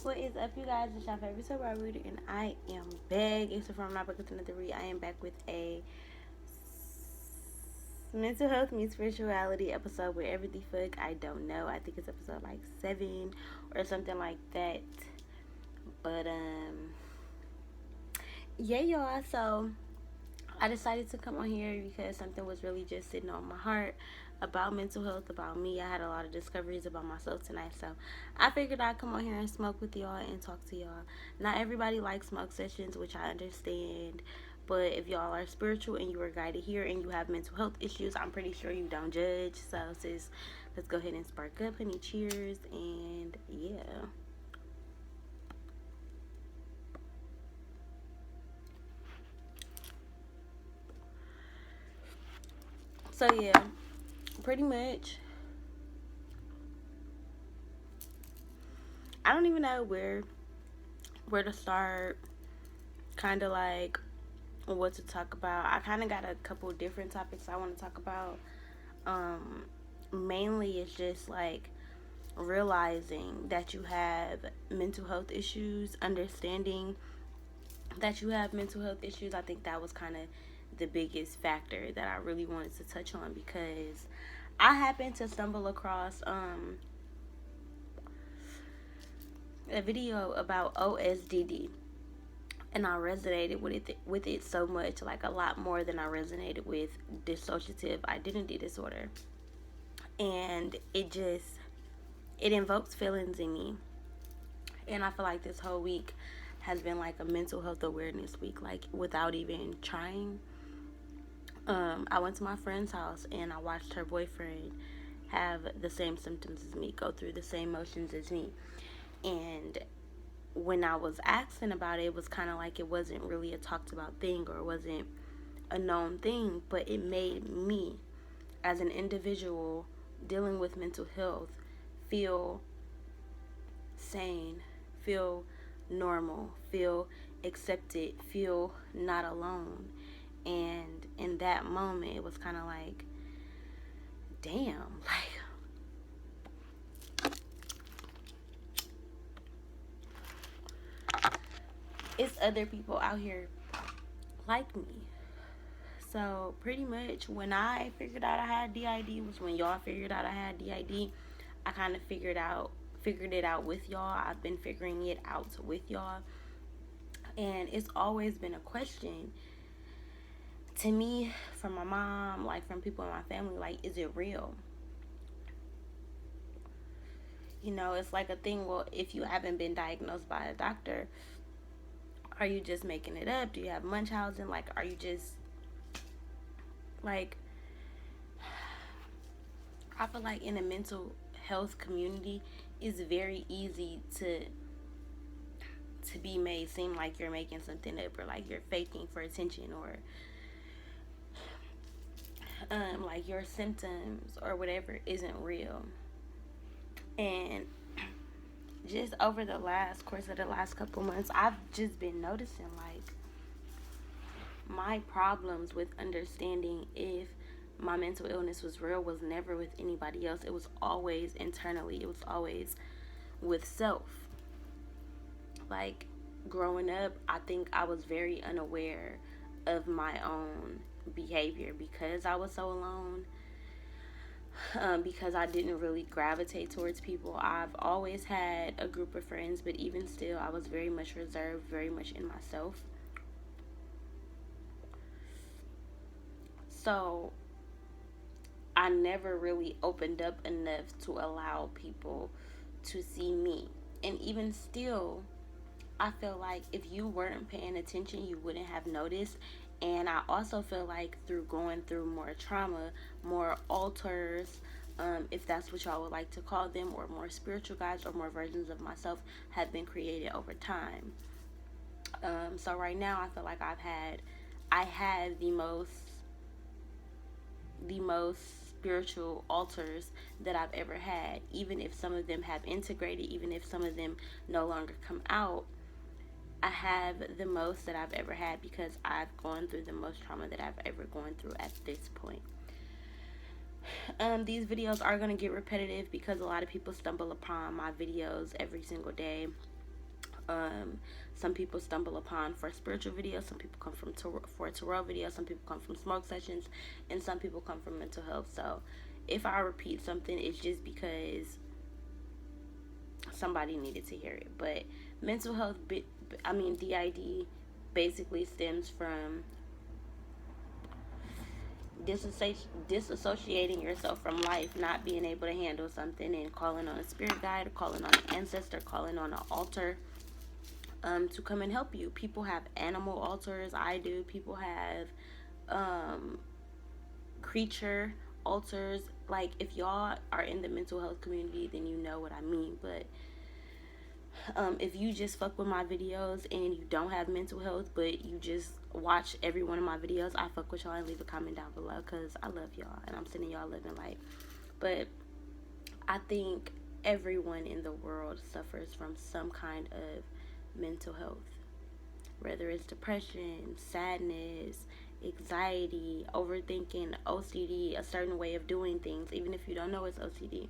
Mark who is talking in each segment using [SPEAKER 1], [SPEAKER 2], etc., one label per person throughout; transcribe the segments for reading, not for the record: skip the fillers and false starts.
[SPEAKER 1] What is up, you guys? It's your favorite sober reader, and I am back. Except for I'm not back with another read. I am back with a mental health meets spirituality episode. Wherever the fuck, I don't know. I think it's episode like 7 or something like that. But yeah, y'all. So I decided to come on here because something was really just sitting on my heart about mental health, about me. I had a lot of discoveries about myself tonight, so I figured I'd come on here and smoke with y'all and talk to y'all. Not everybody likes smoke sessions, which I understand, but if y'all are spiritual and you were guided here and you have mental health issues, I'm pretty sure you don't judge. So sis, let's go ahead and spark up, honey. Cheers, and yeah. So yeah, pretty much I don't even know where to start, kind of like what to talk about. I kind of got a couple different topics I want to talk about. Um, Mainly, it's just like realizing that you have mental health issues, understanding that you have mental health issues. I think that was kind of the biggest factor that I really wanted to touch on because I happened to stumble across a video about OSDD, and I resonated with it so much, like a lot more than I resonated with dissociative identity disorder. And it invokes feelings in me. And I feel like this whole week has been like a mental health awareness week, like without even trying. I went to my friend's house and I watched her boyfriend have the same symptoms as me, go through the same motions as me. And when I was asking about it, it was kind of like it wasn't really a talked about thing, or it wasn't a known thing, but it made me, as an individual dealing with mental health, feel sane, feel normal, feel accepted, feel not alone. And in that moment, it was kind of like, damn, like, it's other people out here like me. So pretty much when I figured out I had DID was when y'all figured out I had DID. I kind of figured it out with y'all. I've been figuring it out with y'all. And it's always been a question to me, from my mom, like from people in my family, like, is it real? You know, it's like a thing. Well, if you haven't been diagnosed by a doctor, are you just making it up? Do you have Munchausen? Like, are you just like, I feel like in the mental health community, it's very easy to be made seem like you're making something up, or like you're faking for attention, or like your symptoms or whatever isn't real. And just over the course of the last couple months, I've just been noticing like my problems with understanding if my mental illness was real was never with anybody else. It was always internally. It was always with self. Like, growing up, I think I was very unaware of my own behavior because I was so alone. Because I didn't really gravitate towards people. I've always had a group of friends, but even still, I was very much reserved, very much in myself. So I never really opened up enough to allow people to see me. And even still, I feel like if you weren't paying attention, you wouldn't have noticed. And I also feel like through going through more trauma, more alters, if that's what y'all would like to call them, or more spiritual guides, or more versions of myself have been created over time. So right now, I feel like I had the most spiritual altars that I've ever had. Even if some of them have integrated, even if some of them no longer come out, I have the most that I've ever had because I've gone through the most trauma that I've ever gone through at this point. These videos are going to get repetitive because a lot of people stumble upon my videos every single day. Some people stumble upon for spiritual videos. Some people come from for tarot videos. Some people come from smoke sessions, and some people come from mental health. So, if I repeat something, it's just because somebody needed to hear it. But mental health, DID, basically stems from disassociating yourself from life, not being able to handle something, and calling on a spirit guide, or calling on an ancestor, calling on an altar, to come and help you. People have animal altars. I do. People have um, creature altars. Like, if y'all are in the mental health community, then you know what I mean. But if you just fuck with my videos and you don't have mental health, but you just watch every one of my videos, I fuck with y'all, and leave a comment down below, because I love y'all and I'm sending y'all living light. But I think everyone in the world suffers from some kind of mental health, whether it's depression, sadness, anxiety, overthinking, OCD, a certain way of doing things, even if you don't know it's OCD.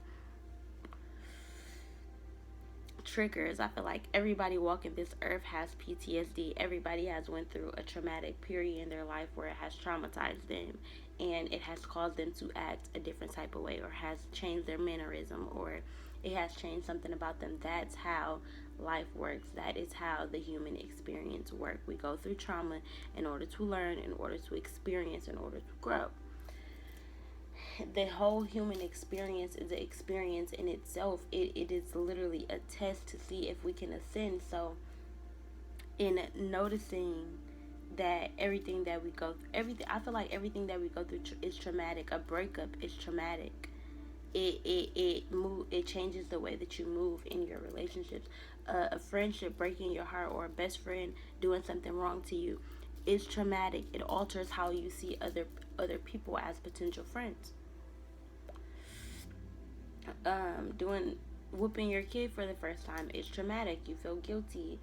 [SPEAKER 1] Triggers. I feel like everybody walking this earth has PTSD. Everybody has went through a traumatic period in their life where it has traumatized them, and it has caused them to act a different type of way, or has changed their mannerism, or it has changed something about them. That's how life works. That is how the human experience works. We go through trauma in order to learn, in order to experience, in order to grow. The whole human experience is an experience in itself. It is literally a test to see if we can ascend. So, in noticing that everything that we go through, I feel like everything that we go through is traumatic. A breakup is traumatic. It changes the way that you move in your relationships. A friendship breaking your heart, or a best friend doing something wrong to you, is traumatic. It alters how you see other people as potential friends. Doing whooping your kid for the first time is traumatic. You feel guilty.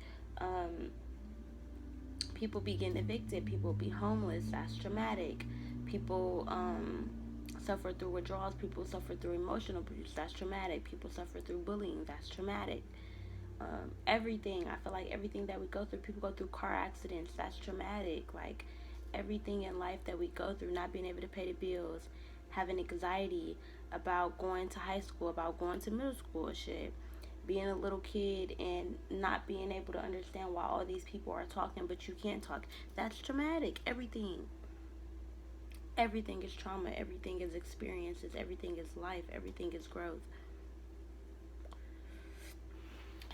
[SPEAKER 1] People be getting evicted. People be homeless. That's traumatic. People suffer through withdrawals. People suffer through emotional abuse. That's traumatic. People suffer through bullying. That's traumatic. Everything. I feel like everything that we go through. People go through car accidents. That's traumatic. Like, everything in life that we go through, not being able to pay the bills, having anxiety about going to high school, about going to middle school, shit, being a little kid and not being able to understand why all these people are talking but you can't talk. That's traumatic. Everything is trauma. Everything is experiences. Everything is life. Everything is growth.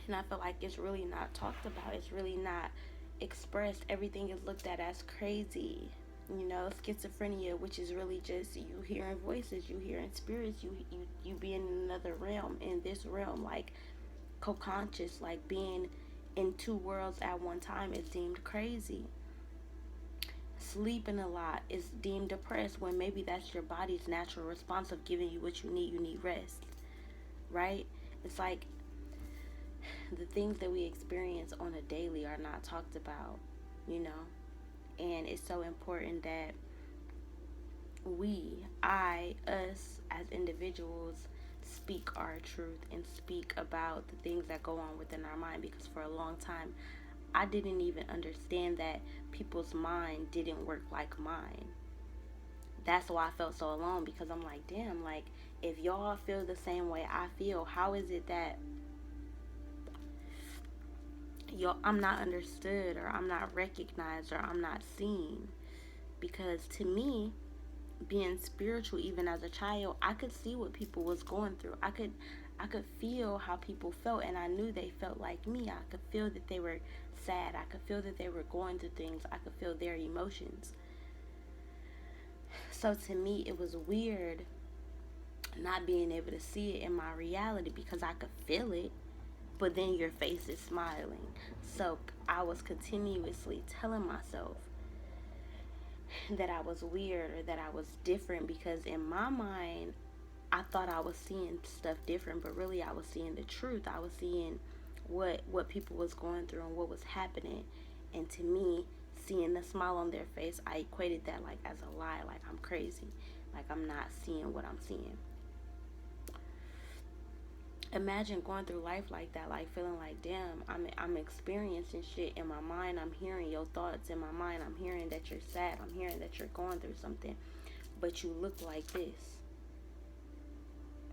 [SPEAKER 1] And I feel like it's really not talked about. It's really not expressed. Everything is looked at as crazy. Schizophrenia, which is really just you hearing voices, you hearing spirits, you being in another realm. In this realm, like co-conscious, like being in two worlds at one time, is deemed crazy. Sleeping a lot is deemed depressed, when maybe that's your body's natural response of giving you what you need. You need rest, right? It's like the things that we experience on a daily are not talked about, and it's so important that us as individuals speak our truth and speak about the things that go on within our mind, because for a long time I didn't even understand that people's mind didn't work like mine. That's why I felt so alone, because I'm like, damn, like, if y'all feel the same way I feel, how is it that I'm not understood, or I'm not recognized, or I'm not seen? Because to me, being spiritual, even as a child, I could see what people was going through. I could feel how people felt, and I knew they felt like me. I could feel that they were sad. I could feel that they were going through things. I could feel their emotions. So to me, it was weird not being able to see it in my reality, because I could feel it, but then your face is smiling. So I was continuously telling myself that I was weird, or that I was different, because in my mind I thought I was seeing stuff different, but really I was seeing the truth. I was seeing what people was going through and what was happening. And to me, seeing the smile on their face, I equated that like as a lie, like I'm crazy, like I'm not seeing what I'm seeing. Imagine going through life like that, like feeling like, damn, I'm experiencing shit in my mind. I'm hearing your thoughts in my mind. I'm hearing that you're sad. I'm hearing that you're going through something, but you look like this.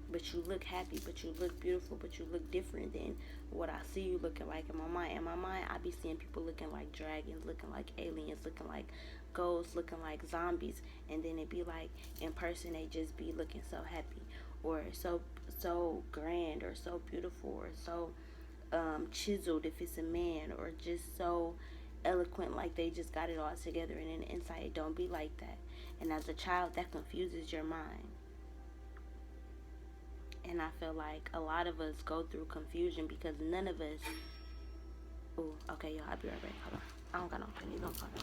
[SPEAKER 1] But you look happy, but you look beautiful, but you look different than what I see you looking like in my mind. In my mind, I be seeing people looking like dragons, looking like aliens, looking like ghosts, looking like zombies, and then it be like in person they just be looking so happy, or so grand, or so beautiful, or so chiseled if it's a man, or just so eloquent, like they just got it all together. And then inside, it don't be like that. And as a child, that confuses your mind. And I feel like a lot of us go through confusion because none of us. Oh, okay, y'all. I'll be right back. Hold on. I don't got no pen. You gonna call me?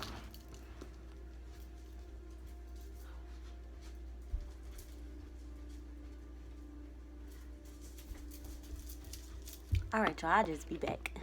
[SPEAKER 1] All right, y'all. I'll just be back.